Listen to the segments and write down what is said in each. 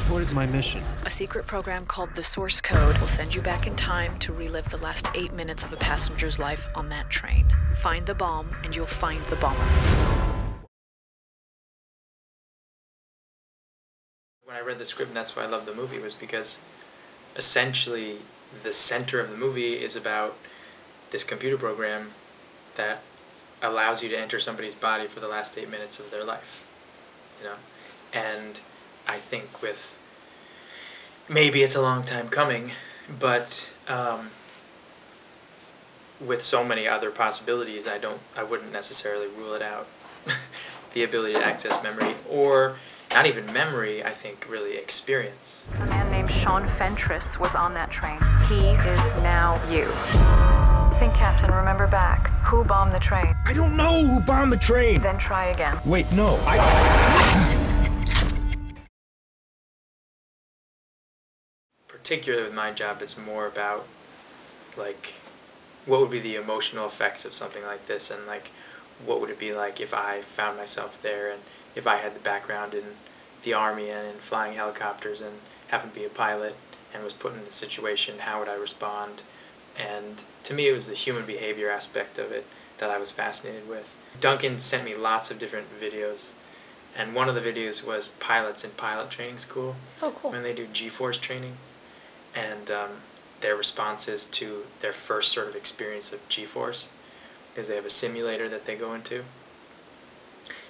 What is my mission? A secret program called the Source Code will send you back in time to relive the last 8 minutes of a passenger's life on that train. Find the bomb, and you'll find the bomber. When I read the script, and that's why I loved the movie, was because essentially the center of the movie is about this computer program that allows you to enter somebody's body for the last 8 minutes of their life, you know? And I think with, maybe it's a long time coming, but with so many other possibilities, I wouldn't necessarily rule it out. The ability to access memory, or not even memory, I think really experience. A man named Sean Fentress was on that train. He is now you. Think, Captain, remember back. Who bombed the train? I don't know who bombed the train! Then try again. Wait, no, Particularly with my job, it's more about, like, what would be the emotional effects of something like this, and, like, what would it be like if I found myself there, and if I had the background in the Army and in flying helicopters and happened to be a pilot and was put in the situation, how would I respond? And to me, it was the human behavior aspect of it that I was fascinated with. Duncan sent me lots of different videos, and one of the videos was pilots in pilot training school. Oh, cool. When they do G-force training, and their responses to their first sort of experience of G-force, because they have a simulator that they go into.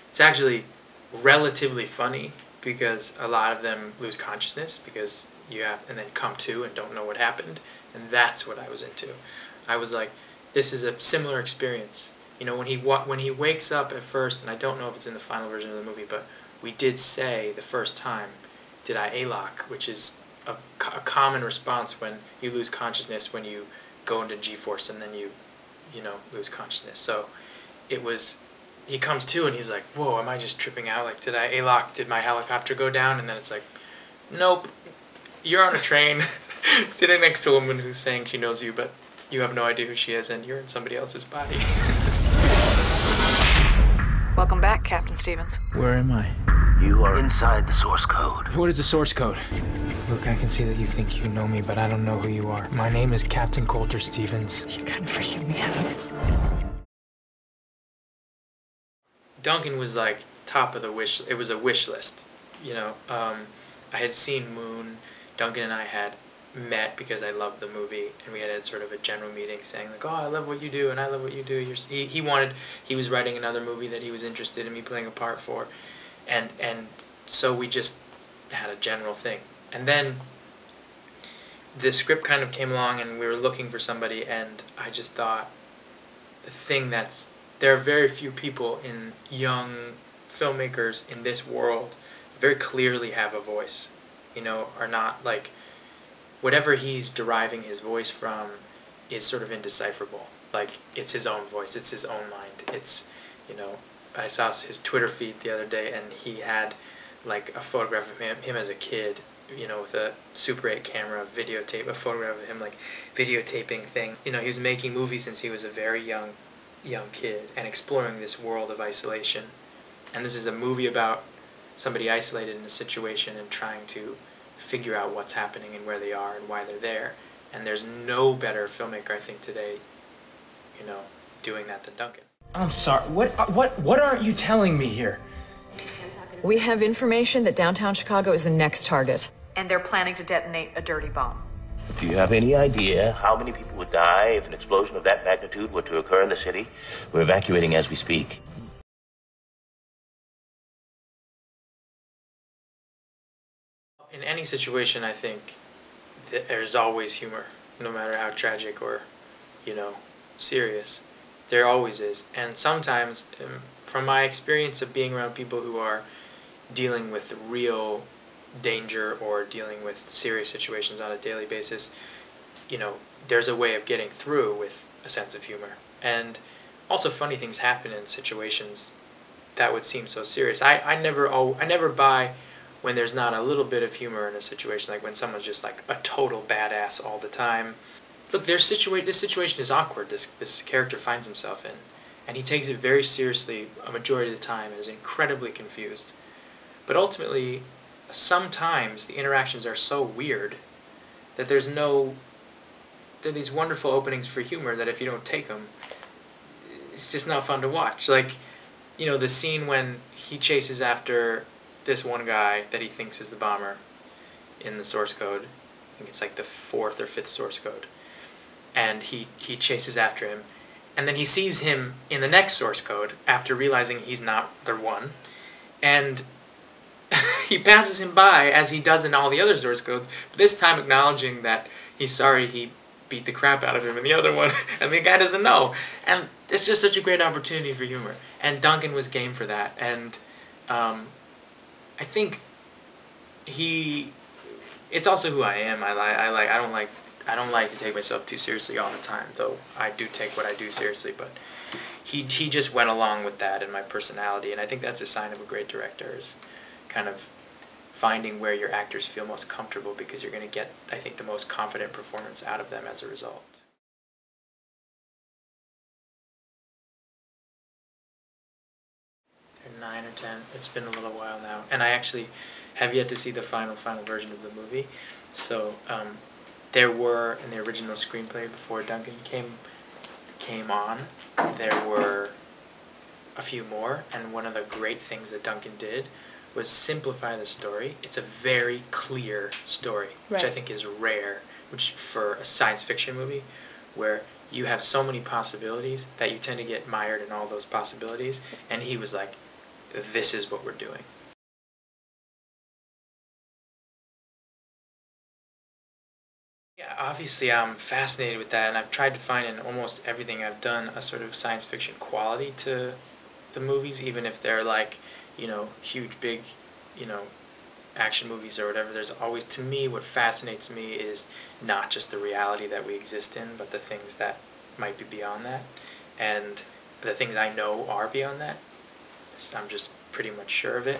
It's actually relatively funny because a lot of them lose consciousness because and then come to and don't know what happened, and that's what I was into. I was like, this is a similar experience. You know, when he wakes up at first, and I don't know if it's in the final version of the movie, but we did say the first time, did I A-lock, which is a common response when you lose consciousness when you go into G-force and then you lose consciousness. So it was, he comes to and he's like, whoa, am I just tripping out? Like, did I A-lock? Did my helicopter go down? And then it's like, nope, you're on a train sitting next to a woman who's saying she knows you, but you have no idea who she is, and you're in somebody else's body. Welcome back, Captain Stevens. Where am I? You are inside the source code. What is the source code? Look, I can see that you think you know me, but I don't know who you are. My name is Captain Coulter Stevens. You gotta freaking me out. Duncan was like top of the wish. It was a wish list, you know. I had seen Moon. Duncan and I had met because I loved the movie, and we had sort of a general meeting saying like, oh, I love what you do, and I love what you do. He was writing another movie that he was interested in me playing a part for, and so we just had a general thing. And then the script kind of came along, and we were looking for somebody, and I just thought, there are very few people in young filmmakers in this world very clearly have a voice, you know, are not like, whatever he's deriving his voice from is sort of indecipherable. Like, it's his own voice, it's his own mind. It's, you know, I saw his Twitter feed the other day, and he had like a photograph of him as a kid, you know, with a Super 8 camera, a photograph of him like videotaping thing. You know, he was making movies since he was a very young kid and exploring this world of isolation. And this is a movie about somebody isolated in a situation and trying to figure out what's happening and where they are and why they're there. And there's no better filmmaker, I think, today, you know, doing that than Duncan. I'm sorry, what aren't you telling me here? We have information that downtown Chicago is the next target. And they're planning to detonate a dirty bomb. Do you have any idea how many people would die if an explosion of that magnitude were to occur in the city? We're evacuating as we speak. In any situation, I think there's always humor, no matter how tragic or, you know, serious. There always is. And sometimes, from my experience of being around people who are dealing with real danger or dealing with serious situations on a daily basis, you know, there's a way of getting through with a sense of humor. And also funny things happen in situations that would seem so serious. I never buy when there's not a little bit of humor in a situation, like when someone's just like a total badass all the time. Look, this situation is awkward, this character finds himself in, and he takes it very seriously a majority of the time and is incredibly confused. But ultimately, sometimes the interactions are so weird that there are these wonderful openings for humor that if you don't take them, it's just not fun to watch. Like, you know, the scene when he chases after this one guy that he thinks is the bomber in the source code. I think it's like the 4th or 5th source code. And he chases after him. And then he sees him in the next source code after realizing he's not the one. And he passes him by as he does in all the other source codes, this time acknowledging that he's sorry he beat the crap out of him in the other one, and the guy doesn't know. And it's just such a great opportunity for humor. And Duncan was game for that. And I think it's also who I am. I don't like to take myself too seriously all the time, though I do take what I do seriously, but he just went along with that in my personality, and I think that's a sign of a great director, is kind of finding where your actors feel most comfortable, because you're going to get, I think, the most confident performance out of them as a result. They're 9 or 10. It's been a little while now, and I actually have yet to see the final version of the movie. So there were, in the original screenplay before Duncan came on, there were a few more, and one of the great things that Duncan did was simplify the story. It's a very clear story, which I think is rare, which for a science fiction movie, where you have so many possibilities that you tend to get mired in all those possibilities, and he was like, this is what we're doing. Yeah, obviously I'm fascinated with that, and I've tried to find in almost everything I've done a sort of science fiction quality to the movies, even if they're like, you know, huge, big, you know, action movies or whatever. There's always, to me, what fascinates me is not just the reality that we exist in, but the things that might be beyond that, and the things I know are beyond that. I'm just pretty much sure of it.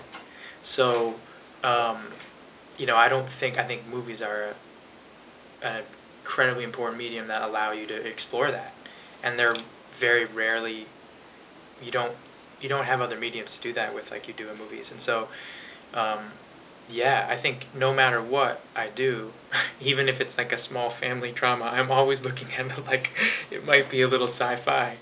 So, you know, I think movies are an incredibly important medium that allow you to explore that, and they're very rarely, you don't have other mediums to do that with like you do in movies. And so yeah, I think no matter what I do, even if it's like a small family drama, I'm always looking at it like it might be a little sci-fi.